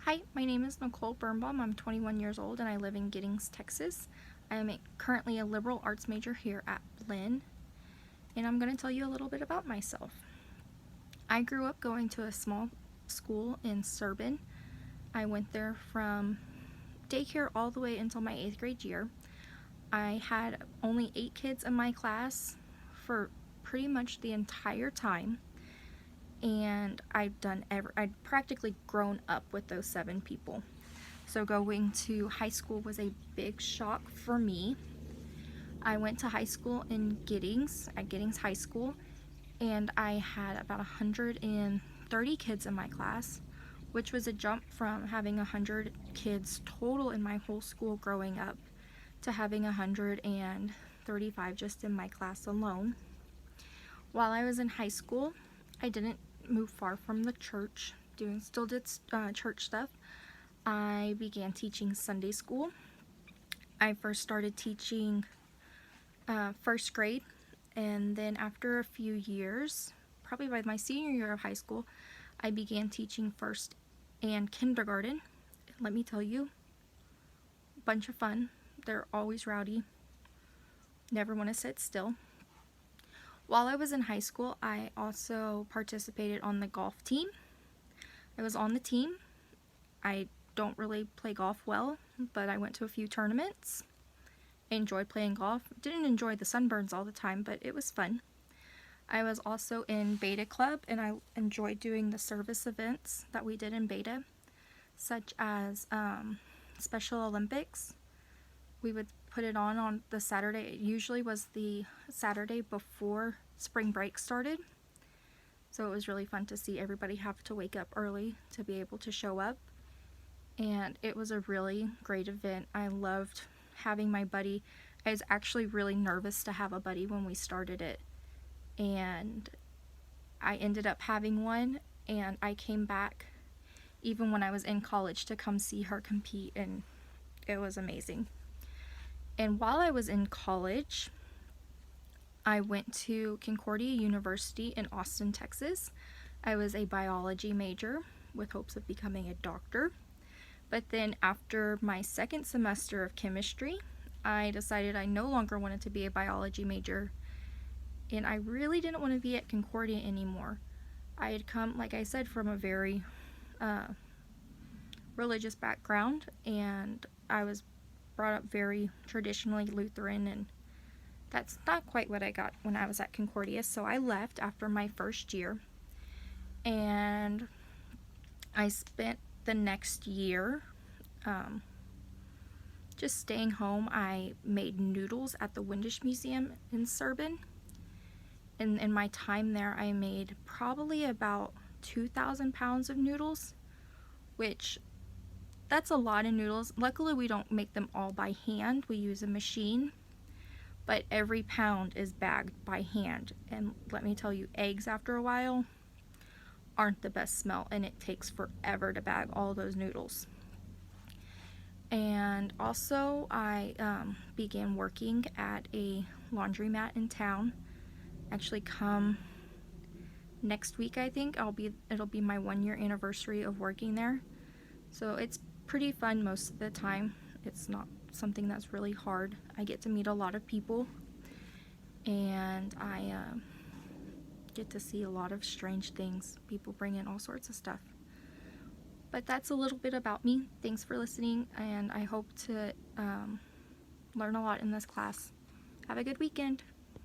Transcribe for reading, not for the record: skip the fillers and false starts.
Hi, my name is Nicole Birnbaum. I'm 21 years old and I live in Giddings, Texas. I am currently a liberal arts major here at Blinn, and I'm going to tell you a little bit about myself. I grew up going to a small school in Surbin. I went there from daycare all the way until my 8th grade year. I had only 8 kids in my class for pretty much the entire time, and I'd practically grown up with those 7 people. So going to high school was a big shock for me. I went to high school in Giddings, at Giddings High School, and I had about 130 kids in my class, which was a jump from having 100 kids total in my whole school growing up to having 135 just in my class alone. While I was in high school, I didn't move far from the church, still did church stuff. I began teaching Sunday school. I first started teaching first grade, and then after a few years, probably by my senior year of high school, I began teaching first and kindergarten. Let me tell you, bunch of fun. They're always rowdy, never want to sit still. While I was in high school, I also participated on the golf team. I was on the team. I don't really play golf well, but I went to a few tournaments. I enjoyed playing golf. Didn't enjoy the sunburns all the time, but it was fun. I was also in Beta Club, and I enjoyed doing the service events that we did in Beta, such as Special Olympics. We would put it on the Saturday. It usually was the Saturday before spring break started. So it was really fun to see everybody have to wake up early to be able to show up. And it was a really great event. I loved having my buddy. I was actually really nervous to have a buddy when we started it. And I ended up having one, and I came back even when I was in college to come see her compete, and it was amazing. And while I was in college, I went to Concordia University in Austin, Texas. I was a biology major with hopes of becoming a doctor. But then after my second semester of chemistry, I decided I no longer wanted to be a biology major, and I really didn't want to be at Concordia anymore. I had come, like I said, from a very religious background, and I was brought up very traditionally Lutheran, and that's not quite what I got when I was at Concordia. So I left after my first year, and I spent the next year just staying home. I made noodles at the Windisch Museum in Surbin. And in my time there, I made probably about 2,000 pounds of noodles, which that's a lot of noodles. Luckily, we don't make them all by hand. We use a machine, but every pound is bagged by hand. And let me tell you, eggs after a while aren't the best smell, and it takes forever to bag all those noodles. And also, I began working at a laundromat in town. Actually, come next week, I think it'll be my 1-year anniversary of working there. So it's pretty fun most of the time. It's not something that's really hard. I get to meet a lot of people, and I get to see a lot of strange things. People bring in all sorts of stuff. But that's a little bit about me. Thanks for listening, and I hope to learn a lot in this class. Have a good weekend.